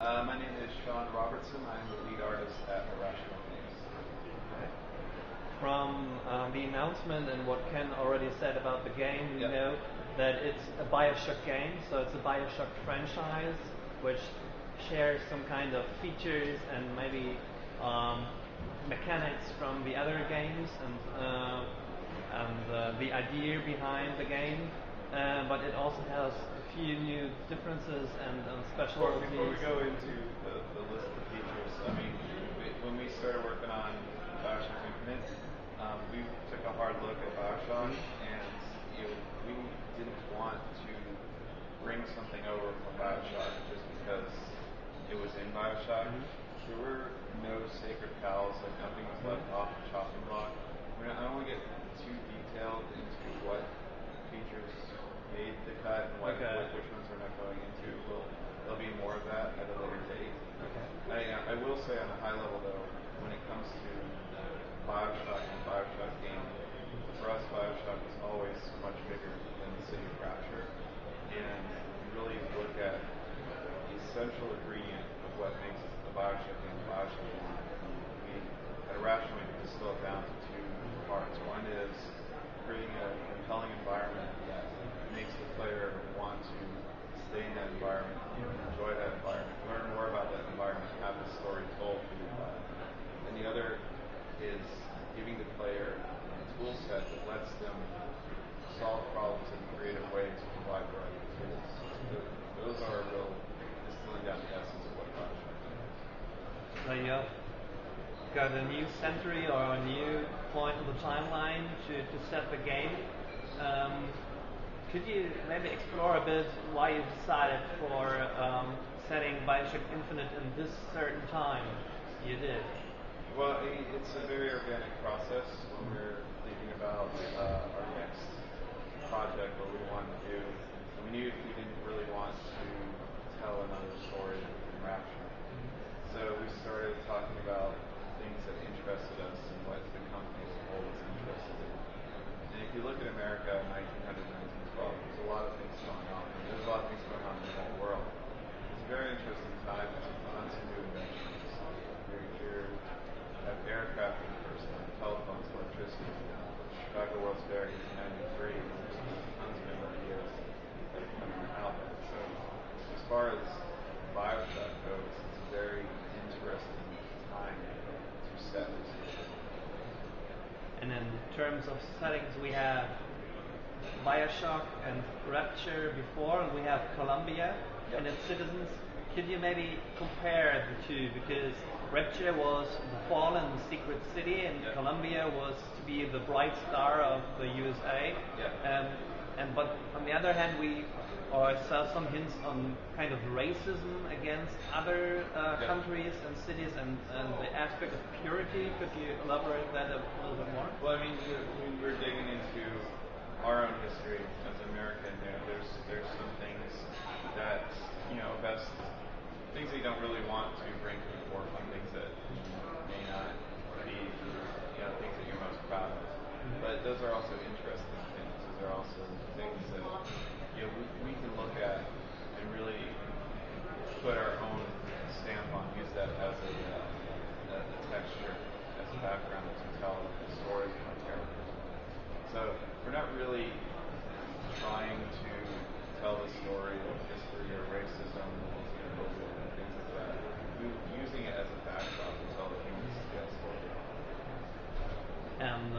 My name is Shawn Robertson. I'm the lead artist at Irrational Games. Okay. From the announcement and what Ken already said about the game, we know that it's a Bioshock game, so it's a Bioshock franchise which shares some kind of features and maybe mechanics from the other games and the idea behind the game. But it also has a few new differences and specialties. Before we go into the list of features, I mean, when we started working on Bioshock Infinite, we took a hard look at Bioshock, and we didn't want to bring something over from Bioshock just because it was in Bioshock. There were no sacred cows, like nothing was left off the chopping block. I don't want to get too detailed into what features made the cut and which ones we're not going into. There'll be more of that at a later date. Okay. I will say on a high level though, when it comes to Bioshock and Bioshock game, for us Bioshock is always much bigger than the city of Rapture, and really look at the essential ingredient of what makes the Bioshock game a Bioshock game. At Irrational we can distill it down to two parts. One is creating a compelling environment that makes the player want to stay in that environment, enjoy that environment, learn more about that environment, have the story told through the environment. And the other is giving the player a tool set that lets them solve problems in creative ways with a wide variety of tools. Those are a real distilling down the essence of what Bioshock is. So you got a new century or a new point of the timeline to set the game. Could you maybe explore a bit why you decided for setting Bioshock Infinite in this certain time you did? Well, it's a very organic process when we're thinking about our next project, what we want to do. We knew we didn't really want to tell another story in Rapture. So we started talking about things that interested us and what the company as a whole was interested in. And if you look at America in 1900, 1912, there's a lot of things going on. There's a lot of things going on in the whole world. It's a very interesting time to find some new inventions. You have aircraft for the first time, telephones, electricity. Chicago World's Fair in 1993, and there's tons of new ideas that are coming out there. So as far as Bioshock goes, it's a very interesting time to set. And in terms of settings, we have Bioshock and Rapture before, and we have Columbia and its citizens. Could you maybe compare the two? Because Rapture was the fallen secret city, and Columbia was to be the bright star of the USA. But on the other hand, we saw some hints on kind of racism against other countries and cities, and the aspect of purity. Could you elaborate that a little bit more? Well, I mean, we're digging into our own history as American. There's some things that things that you don't really want to bring to the forefront, things that may not be things that you're most proud of. But those are also interesting things. Those are also things that we can look at and really put our own stamp on, use that as a texture, as a background to tell the stories of our characters. So we're not really trying to tell the story of history or racism or xenophobia and things like that. We're using it as a backdrop to tell the human story. And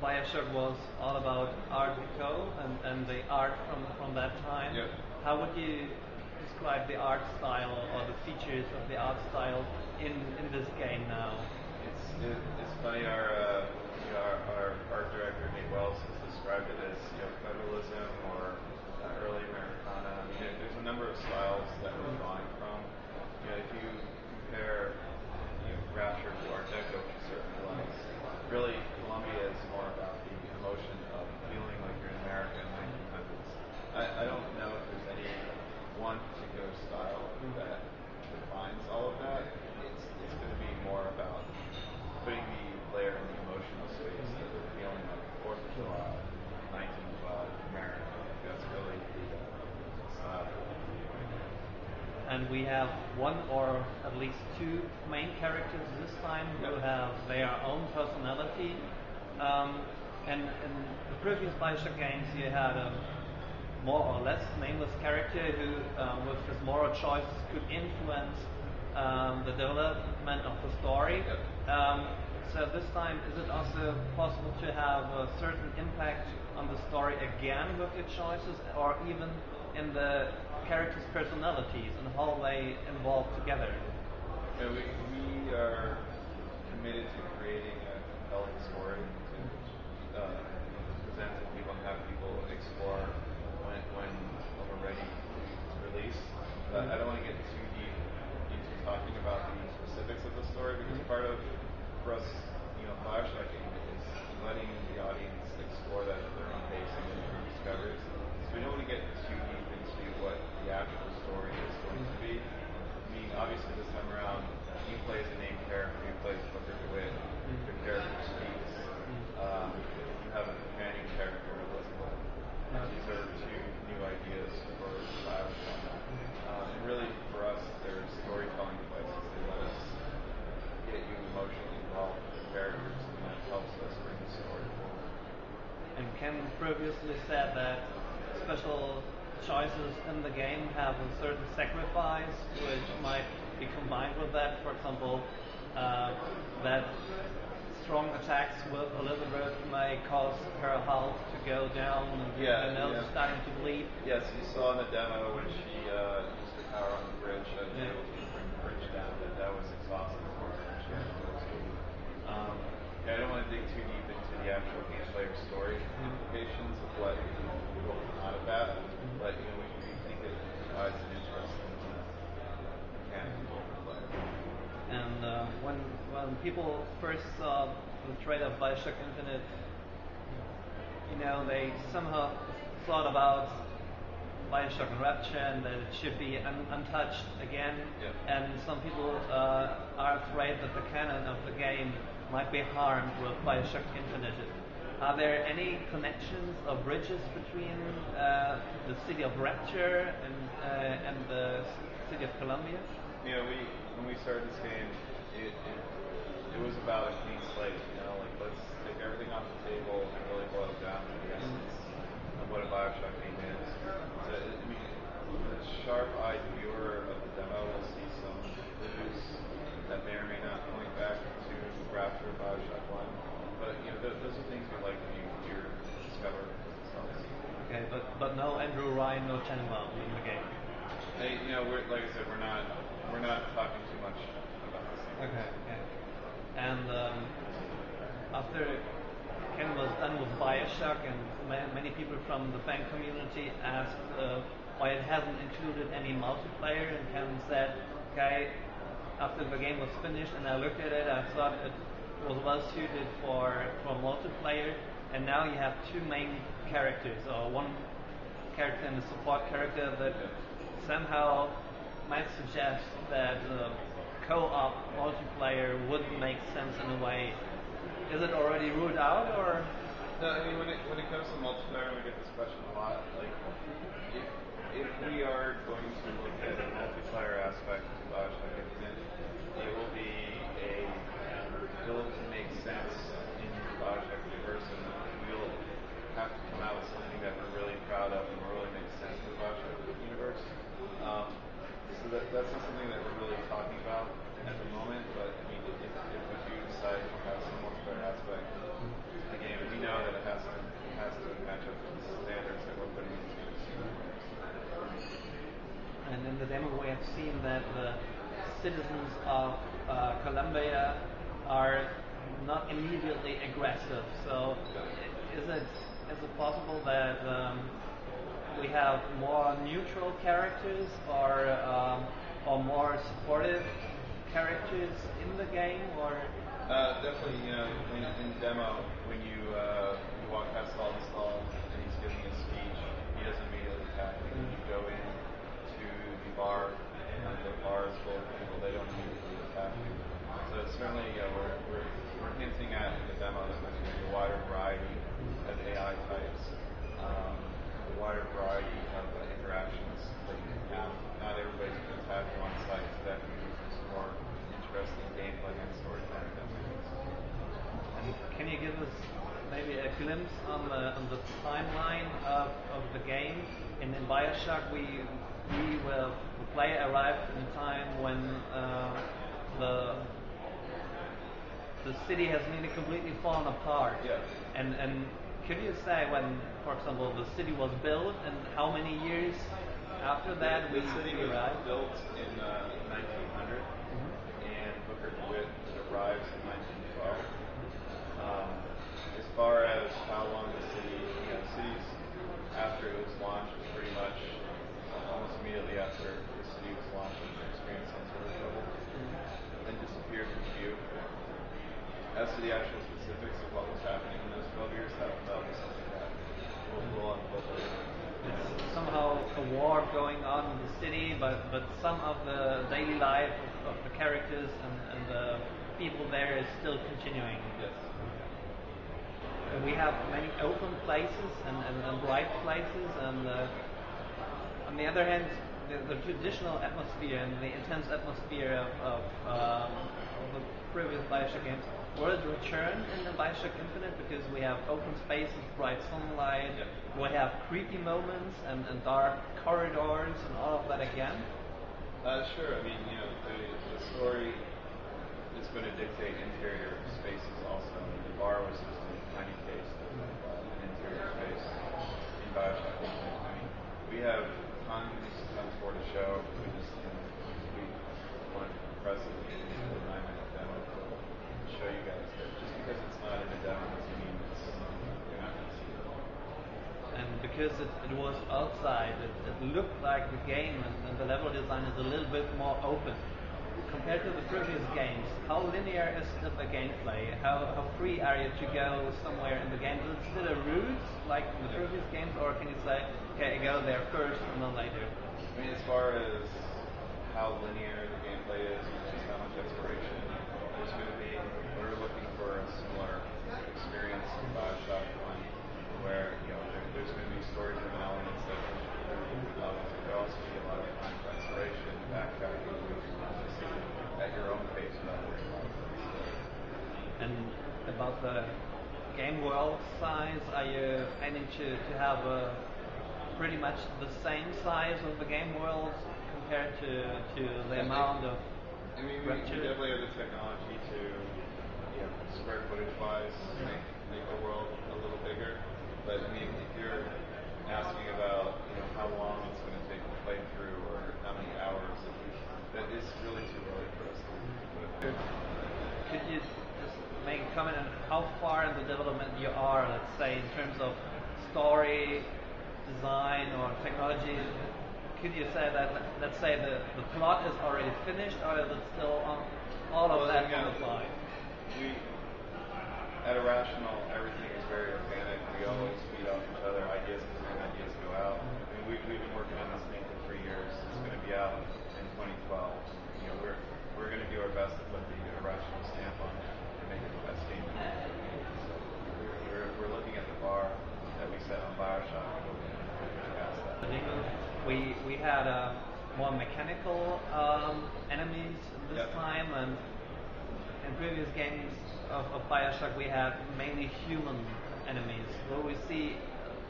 Bioshock was all about Art Deco and the art from that time. Yep. How would you describe the art style or the features of the art style in this game now? It's funny. Our art director Nate Wells has described it as federalism or early Americana. There's a number of styles that we're drawing from. If you compare Rapture to Art Deco, which is certainly was, really Columbia is more about the emotion of feeling like you're in America in the 1900s. I don't know if there's any one particular style that defines all of that. It's going to be more about putting the player in the emotional space that they're feeling like 4th of July, 1912, America. That's really the style. and we have one or at least two main characters this time who have their own personality. And in the previous Bioshock games, you had a more or less nameless character who, with his moral choices, could influence the development of the story. So this time, is it also possible to have a certain impact on the story again with your choices, or even in the characters' personalities and how they involve together? Yeah, we are committed to creating a compelling story to present to people and have people explore when we're ready to release. I don't want to get too deep into talking about the specifics of the story, because part of, for us, Bioshock game is letting the audience explore that at their own pace and make their own discoveries. So we don't want to get too deep into what the actual story is going to be. I mean, obviously this time around, he plays a named character, he plays Booker DeWitt, the character speaks. You have a companion character, Elizabeth. These are two new ideas for Bioshock. And really, for us, they're storytelling devices. They let us get you emotionally involved with the characters, and that helps us bring the story forward. And Ken previously said that special choices in the game have a certain sacrifice, which might be combined with that. For example, that strong attacks with Elizabeth may cause her health to go down and her nose is starting to bleed. Yes, you saw in the demo when she used her power on the bridge to be able to bring the bridge down, that was exhausting for her. She had to go to I don't want to dig too deep into the actual gameplay or story implications of what will come out of that, but we think it provides an interesting mechanic for the player. And when people first saw the trailer of Bioshock Infinite, they somehow thought about Bioshock and Rapture and that it should be untouched again. And some people are afraid that the canon of the game might be harmed with Bioshock Infinite. Are there any connections or bridges between the city of Rapture and the city of Columbia? When we started this game, it was about a clean slate. Let's take everything off the table and really boil it down to the essence of what a Bioshock game is. So, the sharp-eyed viewer of the demo will see some clues that may or may not point back to Rapture, Bioshock 1. But those are things we like when you hear, discover themselves. Okay, but no Andrew Ryan, no Tenenbaum in the game. Hey, like I said, we're not talking too much about this. Okay. And after Ken was done with Bioshock, and many people from the fan community asked why it hasn't included any multiplayer, and Ken said, okay, after the game was finished and I looked at it, I thought it was well suited for multiplayer, and now you have two main characters, or one character and a support character that somehow might suggest that co-op multiplayer would make sense in a way. Is it already ruled out, or? No, when it comes to multiplayer, we get this question a lot. If we are going to look at a multiplayer aspect of Bioshock Infinite, it will to make sense in the Bioshock universe, and we'll have to come out with something that we're really proud of and will really make sense in the Bioshock universe. So that's not something that we're really talking about at the moment, but if we do decide to have some multiplayer aspect to the game, we know that it has to match up to the standards that we're putting into it. And in the demo we have seen that the citizens of Columbia are not immediately aggressive. So is it possible that we have more neutral characters or more supportive characters in the game, or? Definitely, in the demo, when you walk past Stall and he's giving a speech, he doesn't immediately attack. When you go in to the bar, the bar is full of people, they don't immediately attack you. So certainly, we're hinting at in the demo that there's going to be a wider variety of AI types, a wider variety of interactions that you can have. Not everybody's going to attack Can you give us maybe a glimpse on the timeline of the game? In Bioshock, the player arrived in a time when the the city has nearly completely fallen apart. Yeah. And could you say when, for example, the city was built and how many years after that The city was arrived? built in 1900, and Booker DeWitt arrives in 1912. As far as how long the city, cities after it was launched was pretty much almost immediately after the city was launched, experienced some sort of trouble, then disappeared from view. As to the actual specifics of what was happening in those 12 years, that will be something that will unfold later. It's somehow a war going on in the city, but some of the daily life of the characters and the people there is still continuing. Yes. And we have many open places and bright places, and on the other hand, the traditional atmosphere and the intense atmosphere of the previous Bioshock games will it return in the Bioshock Infinite, because we have open spaces, bright sunlight, we have creepy moments and dark corridors and all of that again? Sure. I mean, the story is going to dictate interior spaces also. The bar was just a tiny taste of an interior space in Bioshock Infinite. I mean, we have tons more to show. We wanted to compress it into a 9-minute demo to show you guys that just because it's not in a demo doesn't mean you're not going to see it. And because it was outside, it looked like the game and the level design is a little bit more open. Compared to the previous games, how linear is the gameplay? How free are you to go somewhere in the game? Is it still a route like in the previous games, or can you say, okay, I go there first and then later? I mean, as far as how linear the gameplay is, just how much exploration there's going to be, we're looking for a similar experience in Bioshock 1, where there's going to be story-driven elements that there'll also be a lot of time for exploration, backtracking, at your own pace without worrying about it. And about the game world size, are you aiming to have pretty much the same size of the game world compared to the amount of I mean, we definitely have the technology to, square footage-wise, make the world a little bigger. But I mean, if you're asking about, how long it's going to take to play through, or how many hours, that is really too early for us to put it through. Could you just make a comment on how far in the development you are, let's say, in terms of story, design, or technology? Could you say that, let's say, the plot is already finished, or is it still on all of that on the fly? At Irrational, everything is very organic. We always feed off each other. Ideas come in, ideas go out. I mean, we've been working on this thing for 3 years. It's going to be out in 2012. We're going to do our best to put the Irrational stamp on it and make it the best game. So we're looking at the bar that we set on Bioshock. We had more mechanical enemies this time, and in previous games of Bioshock we had mainly human enemies. Will we see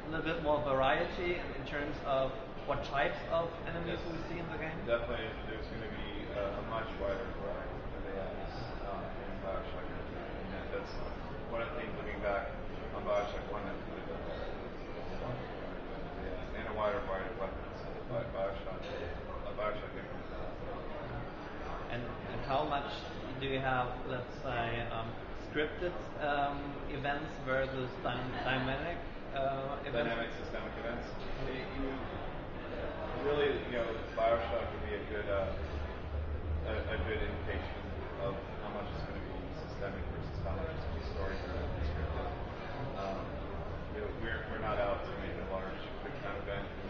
a little bit more variety in terms of what types of enemies we see in the game? Definitely, there's going to be a much wider variety of AIs in Bioshock. And that's one of the things looking back on Bioshock 1 that we did and a wider variety of weapons. Bioshock and how much do you have, let's say, scripted events versus dynamic events? Dynamic systemic events. Really, Bioshock would be a good indication of how much is going to be systemic versus how much is going to be story-driven and scripted. We're not out to make a large quick time event. We